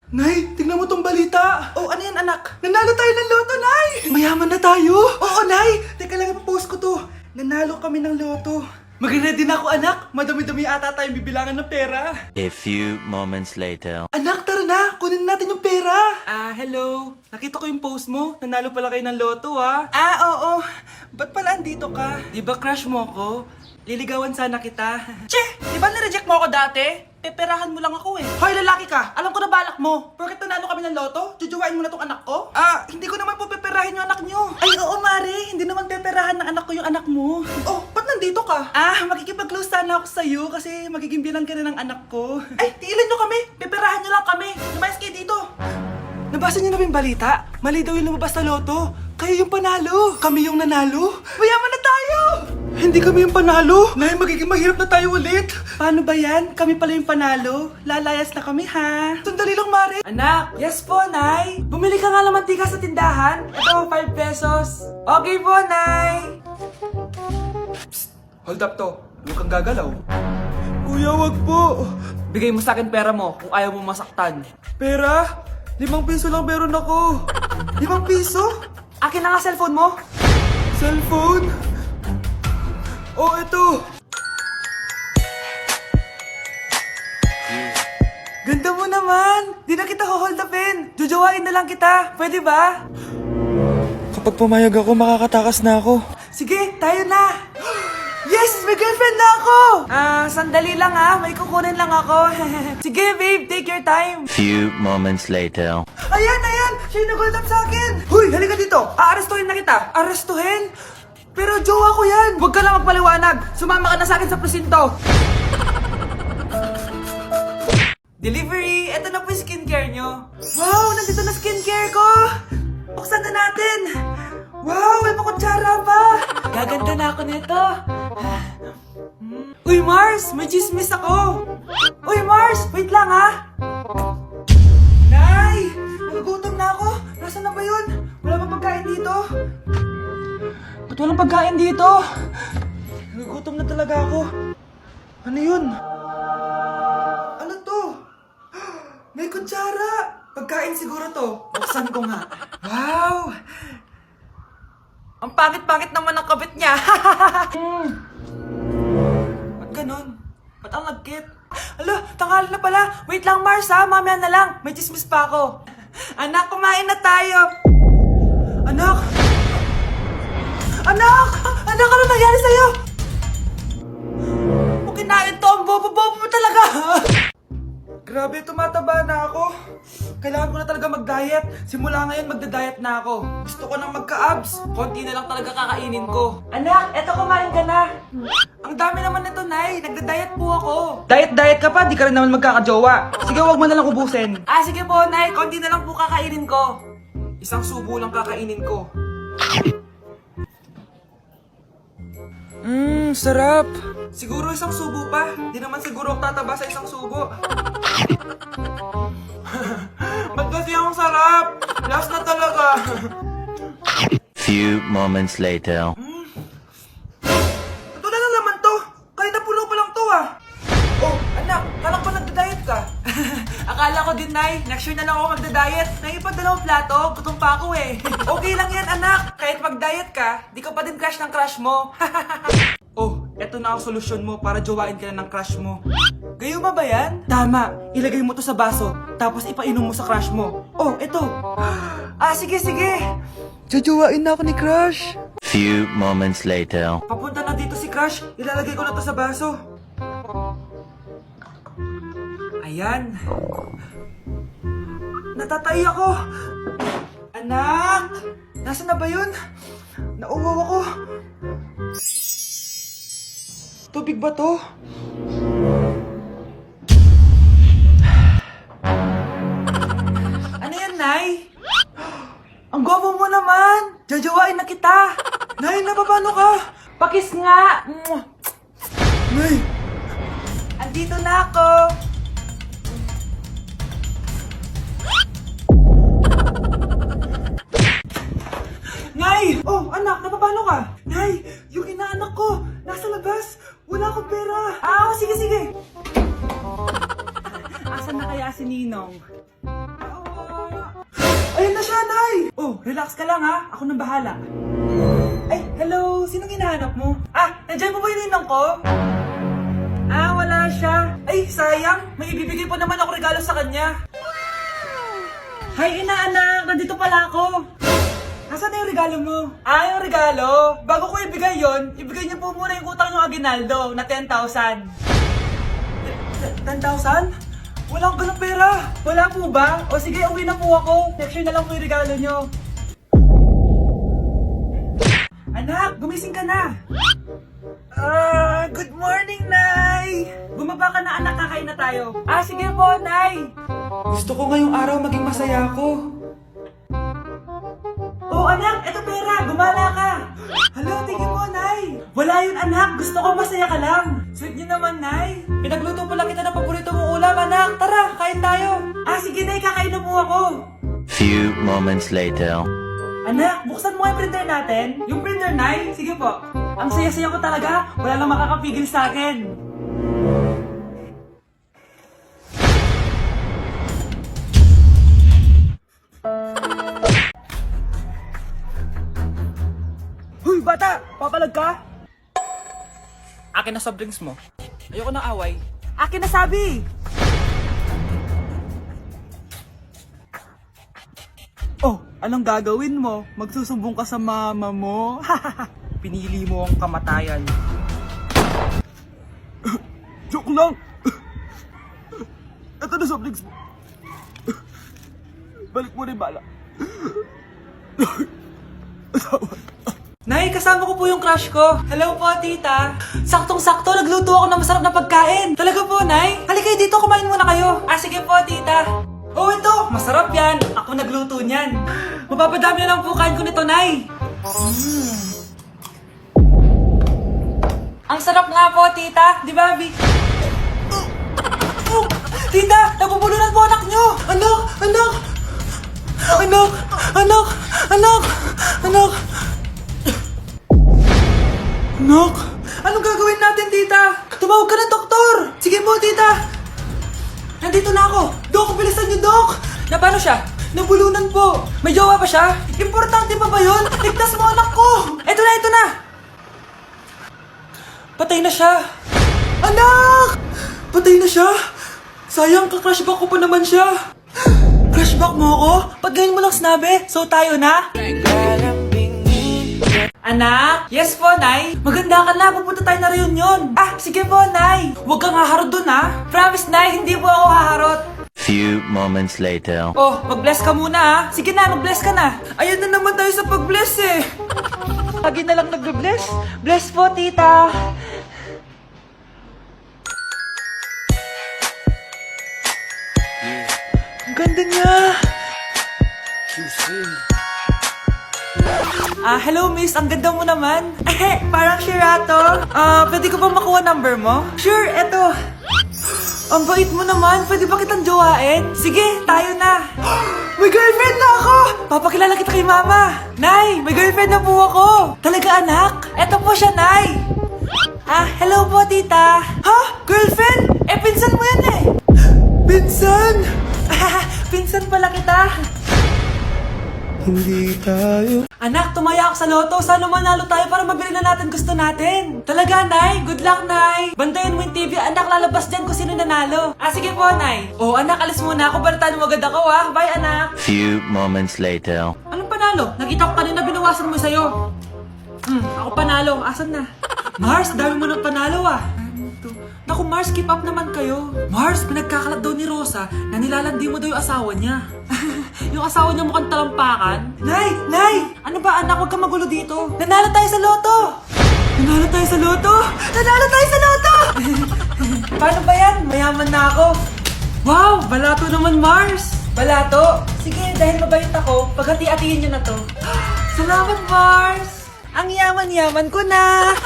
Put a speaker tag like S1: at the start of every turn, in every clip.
S1: Nay, tingnan mo tong balita. Oh, ano yan, anak? Nanalo tayo ng loto, Nay! Mayaman na tayo? Oo, Nay! Teka lang, ipapost ko to. Nanalo kami ng loto. Mag-ready na ako, anak. Madami-dami ata tayong bibilangan ng pera.
S2: A few moments later.
S1: Anak, tara na! Kunin natin yung pera! Hello. Nakita ko yung post mo. Nanalo pala kayo ng loto, ah. Oo. Ba't pala andito ka? Di ba crush mo ko? Liligawan sana kita. Che! Di ba nireject mo ako dati? Peperahan mo lang ako eh. Hoy, lalaki ka! Alam ko na balak mo. Porket nanalo kami ng loto, jujuwain mo na tong anak ko? Hindi ko naman po peperahin yung anak nyo. Ay, oo, Mare. Hindi naman peperahan ng anak ko yung anak mo. Oh, ba't nandito ka? Makikipag-close sana ako sa'yo kasi magiging bilang ka na ng anak ko. Ay, tiilan nyo kami. Peperahan nyo lang kami. Lumayas kayo dito. Nabasa niyo na ba yung balita? Mali daw yung lumabas sa loto. Kayo yung panalo. Kami yung nanalo. Mayaman na tayo! Hindi kami yung panalo. Nay, magiging mahirap na tayo ulit. Paano ba yan? Kami pala yung panalo. Lalayas na kami, ha? Sandali lang, Mare. Anak, yes po, Nay. Bumili ka nga ng mantika sa tindahan. Ito, 5 pesos. Okay po, Nay. Psst, hold up to. Huwag kang gagalaw. Kuya, wag po. Bigay mo sa akin pera mo kung ayaw mo masaktan. Pera? 5 piso lang meron ako. 5 piso? Akin na nga cellphone mo. Cellphone? Oh, ito. Ganda mo naman. Di na kita hold upin. Jujuwain na lang kita. Pwede ba? Kapag pumayag ako, makakatakas na ako. Sige, tayo na. Yes! May girlfriend na ako! Sandali lang ha. May kukunin lang ako. Sige, babe. Take your time.
S2: Few moments later.
S1: Ayan! Siya yung nag-hold up sa akin! Huy! Halika dito! Aarestuhin na kita! Arestuhin? Pero jowa ko yan! Huwag ka lang magpaliwanag! Sumama ka na sa akin sa presinto! Delivery! Ito na po yung skincare nyo! Wow! Nandito na skincare ko! Buksan na natin! Wow! May makutsara pa! Gaganda na ako nito! Uy, Mars! May chismis ako! Uy, Mars! Wait lang ha! Nay! Nagugutom na ako! Nasaan na ba yun? Wala bang pagkain dito? Ba't walang pagkain dito? Nagugutom na talaga ako. Ano yun? Ano to? May kutsara! Pagkain siguro to. Buksan ko nga. Wow! Ang pangit-pangit naman ang kabit niya. Ba't ganun? Ba't ang lagkit? Alo, tanghali na pala. Wait lang, Mars ha. Mamaya na lang. May chismis pa ako. Anak, kumain na tayo. Anak! Anak! Anak, ano nangyari sa'yo? Kung kinain to, ang bobo-bobo mo talaga. Grabe, tumataba na ako. Kailangan ko na talaga mag-diet. Simula ngayon, magda-diet na ako. Gusto ko nang magka-abs. Konti na lang talaga kakainin ko. Anak, eto kumain ka na. Ang dami naman nito, Nay. Nagda-diet po ako. Diet ka pa? Di ka rin naman magkakajowa. Sige, wag mo na lang ubusin. Sige po, Nay. Konti na lang po kakainin ko. Isang subo lang kakainin ko. Sarap. Siguro isang subo pa. Di naman siguro ako tataba sa isang subo. Ba't kasi ang sarap? Last na talaga.
S2: Few moments later.
S1: Ito na naman to. Kahit na puno pa lang to ah. Oh, anak, kalang pa nagda-diet ka. Akala ko din, Nay. Next year na lang ako magda-diet. Naipag dalawang plato, gutom pa ako eh. Okay lang yan, anak. Kahit mag-diet ka, di ka pa din crush ng crush mo. Oh, eto na ang solusyon mo para jowain ka na ng crush mo. Gayuma ba yan? Tama. Ilagay mo to sa baso, tapos ipainom mo sa crush mo. Oh, eto. Sige. Jojowain na ako ni crush.
S2: Few moments later.
S1: Papunta na dito si crush. Ilalagay ko na to sa baso. Ayan. Natatay ako. Anak! Nasaan na ba yun? Nauwaw ako. Tubig ba to? Ano yan, Nay? Ang gwapo mo naman! Jajawain na kita! Nay, napapano ka? Pakis nga! Nay! Andito na ako! Nay! Oh, anak, napapano ka? Nay, yung inaanak ko, nasa labas. Wala akong pera. Sige. Asan na kaya si Ninong? na siya, Nay! Oh, relax ka lang ha. Ako nang bahala. Ay, hello! Sinong hinahanap mo? Nandiyan mo ba yung ninang ko? Wala siya. Ay, sayang. May ibibigay pa naman ako regalo sa kanya. Hi, inaanak! Nandito pala ako. Nasaan na yung regalo mo? Yung regalo? Bago ko ibigay yon, ibigay niyo po muna yung utang yung Aguinaldo na 10,000. 10,000? Wala akong ganong pera. Wala po ba? O sige, uwi na po ako. Next year na lang po yung regalo nyo. Anak, gumising ka na. Good morning, Nay. Bumaba ka na, anak. Kakain na tayo. Sige po, Nay. Gusto ko ngayong araw maging masaya ako. Oh, anak, eto pera. Gumala ka. Hello, tingin mo, Nay. Wala yun, anak. Gusto ko masaya ka lang. Sweet niyo naman, Nay. Pinagluto pala kita ng paborito mong ulam, anak. Tara, kain tayo. Sige, Nay. Kakain na po ako.
S2: Few moments later.
S1: Anak, buksan mo yung printer natin. Yung printer, Nay. Sige po. Ang saya-saya ko talaga. Wala lang makakapigil sa akin. Huy, bata! Papalag ka? Akin na soft drinks mo. Ayoko ng away. Akin na sabi! Oh, anong gagawin mo? Magsusumbong ka sa mama mo? Pinili mo ang kamatayan. Joke lang! Ito na soft drinks mo. Balik mo na yung bala. Nay, kasama ko po yung crush ko. Hello po, tita. Saktong-sakto, nagluto ako ng masarap na pagkain. Talaga po, Nay? Halika dito, kumain muna kayo. Sige po, tita. Oh, ito! Masarap yan! Ako nagluto niyan. Mapapadami na lang po kain ko nito, Nay. Ang sarap nga po, tita. Di ba, Vic? Tita! Nabubulunan po anak nyo! Anak! Anak! Anak! Anak! Anak! Anak! Anak! Anong gagawin natin, tita? Tumawag ka ng doktor! Sige po, tita! Nandito na ako! Dok, bilisan niyo, Dok! Na paano siya? Nabulunan po! May jowa pa siya? Importante pa ba yun? Ligtas mo anak ko! Ito na, ito na! Patay na siya! Anak! Patay na siya! Sayang, ka-crushback ko pa naman siya! Crushback mo ako? Ba't ganyan mo lang sinabi? So tayo na? Anak? Yes po, Nay. Maganda ka na. Pupunta tayo na reunion. Sige po, Nay. Huwag kang haharot dun, ha? Promise, Nay. Hindi po ako haharot.
S2: Few moments later.
S1: Oh, mag-bless ka muna, ha? Sige na, mag-bless ka na. Ayun na naman tayo sa pag-bless, eh. Lagi na lang nag-bless. Bless po, tita. Ang ganda niya. Hello miss, ang ganda mo naman. Parang Shirato. Pwede ko ba makuha number mo? Sure, eto. Ang bait mo naman, pwede ba kitang jowain? Sige, tayo na. May girlfriend na ako! Papakilala kita kay mama. Nay, may girlfriend na po ako. Talaga anak? Eto po siya, Nay. Hello po tita. Ha? Girlfriend? Pinsan mo yan eh. Pinsan? Pinsan pala kita. Hindi tayo. Anak, tumaya ako sa loto. Sana manalo tayo para mabili na natin gusto natin. Talaga, Nay? Good luck, Nay. Bantayan mo yung TV. Anak, lalabas dyan kung sino nanalo. Sige po, Nay. Oh, anak, alis muna ako. Balitaan mo agad ako, ha? Bye, anak.
S2: Few moments later.
S1: Anong panalo? Nakita ko kanina binawasan mo sa'yo. Ako panalo. Asan na? Mars, dami mo ng panalo, Naku, Mars, keep up naman kayo. Mars, pinagkakalat daw ni Rosa na nilalandi mo daw yung asawa niya. Yung asawa niya mukhang talampakan. Nay! Nay! Ano ba anak? Huwag kang magulo dito. Nanalo tayo sa loto! Nanalo tayo sa loto! Nanalo tayo sa loto! Paano ba yan? Mayaman na ako. Wow! Balato naman, Mars! Balato? Sige, dahil mabait ako, paghati-hatiin niyo na to. Salamat, Mars! Ang yaman-yaman ko na!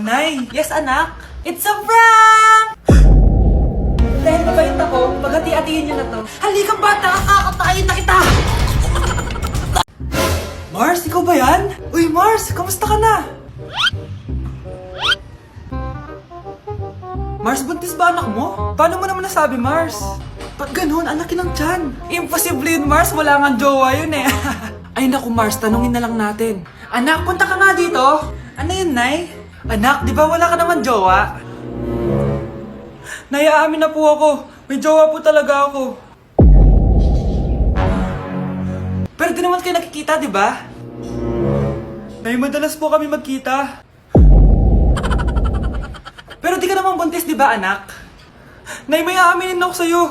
S1: Nay! Yes, anak? It's a prank! Dahil mabait ako, paghati-hatiin niyo na to. Halika bata, kakatayin na kita! Mars, ikaw ba yan? Uy Mars, kamusta ka na? Mars, buntis ba anak mo? Paano mo naman nasabi, Mars? Ba't ganun? Ang laki ng tiyan. Imposible yun, Mars. Wala nga jowa yun eh. Ay naku, Mars. Tanungin na lang natin. Anak, punta ka nga dito. Ano yun, Nay? Anak, di ba wala ka naman jowa? Nay, aamin na po ako. May jowa po talaga ako. Pero di naman kayo nakikita, di ba? Nay, madalas po kami magkita. Pero di ka naman buntis, di ba, anak? Nay, may aaminin ako sa'yo.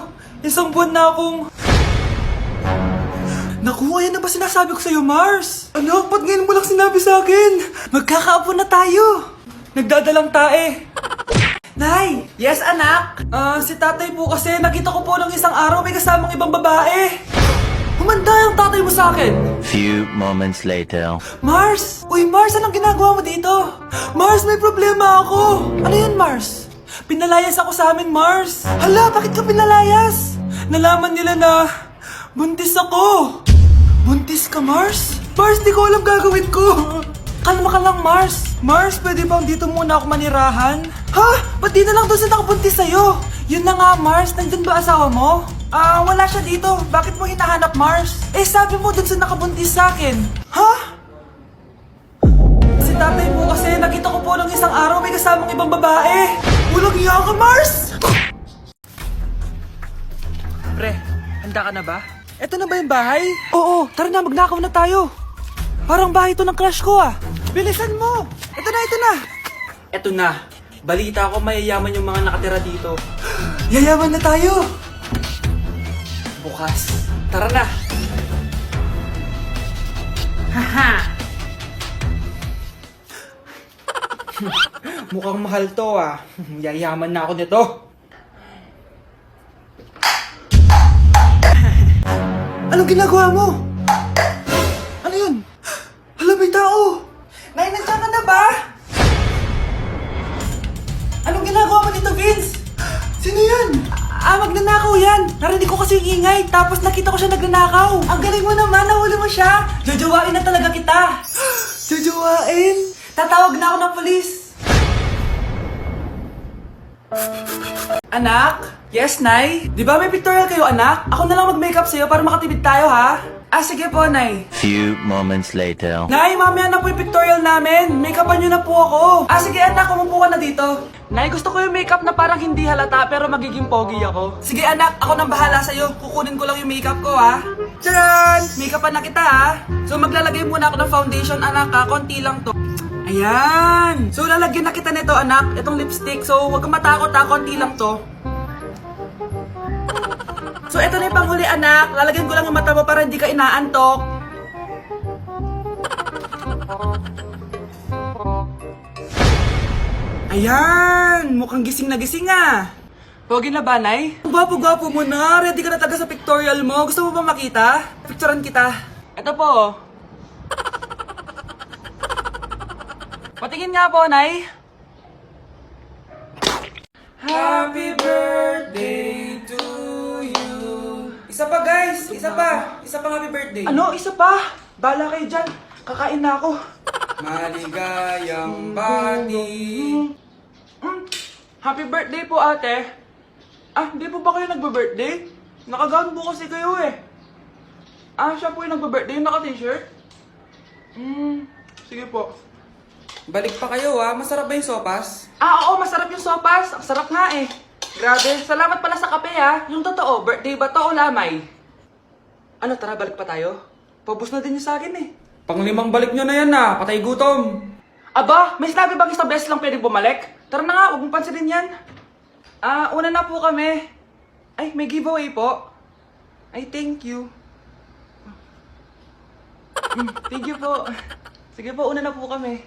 S1: Isang buwan na akong... Naku, ayan na ba sinasabi ko sa'yo, Mars? Anak, ba't ngayon mo lang sinabi sa'kin? Magkakaapo na tayo. Nagdadalang tae. Nay! Yes, anak? Si tatay po kasi nakita ko po ng isang araw may kasamang ibang babae. Humanda yung tatay mo sa'kin.
S2: Few moments later.
S1: Mars! Uy, Mars, anong ginagawa mo dito? Mars, may problema ako. Ano yun, Mars? Pinalayas ako sa amin, Mars. Hala, bakit ka pinalayas? Nalaman nila na buntis ako. Buntis ka, Mars? Mars, di ko alam gagawin ko. Kalma ka lang, Mars. Mars, pwede bang dito muna ako manirahan? Ha? Ba't di na lang doon sa nakabuntis sa'yo? Yun na nga, Mars. Nandun ba asawa mo? Wala siya dito. Bakit mo hinahanap, Mars? Eh, sabi mo doon sa nakabuntis sa'kin. Ha? Si tatay mo kasi nakita ko po ng isang araw may kasamang ibang babae. Walang iya ka, Mars! Pre, handa ka na ba? Eto na ba yung bahay? Oo, tara na, magnakaw na tayo. Parang bahay to ng crush ko ah. Bilisan mo! Ito na, ito na! Eto na. Balita ko mayayaman yung mga nakatira dito. Yayaman na tayo! Bukas. Tara na! Haha! Mukhang mahal to ah. Yayaman na ako nito. Anong ginagawa mo? Ano yun? Hala, may tao! Nay, nandiyan ka na ba? Anong ginagawa mo dito, Vince? Sino yun? Magnanakaw yan! Narinig ko kasi yung ingay, tapos nakita ko siya nagnanakaw. Ang galing mo naman, nahuli mo siya! Jojowain na talaga kita! Jojowain? Tatawag na ako ng polis! Anak? Yes, Nay? Di ba may pictorial kayo, anak? Ako na lang mag-makeup sa'yo para makatipid tayo, ha? Sige po, Nay.
S2: Few moments later.
S1: Nay, mamaya na po yung pictorial namin. Make-upan nyo na po ako. Sige, anak, umupo ka na dito. Nay, gusto ko yung makeup na parang hindi halata pero magiging pogi ako. Sige, anak, ako nang bahala sa'yo. Kukunin ko lang yung makeup ko, ha? Tcharan! Make-upan na kita, ha? So, maglalagay muna ako ng foundation, anak, ha? Konti lang to. Ayan! So, lalagyan na kita nito, anak. Itong lipstick. So, huwag kang matakot, ha? Konti lang to. So, ito na yung panghuli, anak. Lalagyan ko lang yung mata mo para hindi ka inaantok. Ayan! Mukhang gising na gising, ah. Pogi na ba, Nay? Gwapo-gwapo mo na. Ready ka na talaga sa pictorial mo. Gusto mo ba makita? Picturean kita. Ito po. Patingin nga po, Nay. Happy birthday to you. Isa pa, guys. Isa pa. Isa pang happy birthday. Ano? Isa pa? Bala kayo dyan. Kakain na ako. Maligayang bati. Happy birthday po, ate. Hindi po ba kayo nagbe-birthday? Nakagown po kasi kayo eh. Siya po yung nagbe-birthday, yung naka-t-shirt? Sige po. Balik pa kayo masarap ba yung sopas? Oo, masarap yung sopas. Ang sarap nga eh. Grabe, salamat pala sa kape Yung totoo, birthday ba to o lamay? Ano, tara, balik pa tayo? Paubos na din yung sa akin eh. Pang-limang balik nyo na yan patay gutom. Aba, may sinabi bang isang beses lang pwedeng bumalik? Tara na nga, huwag mong pansinin yan. Una na po kami. Ay, may giveaway po. Ay, thank you. Thank you po. Sige po, una na po kami.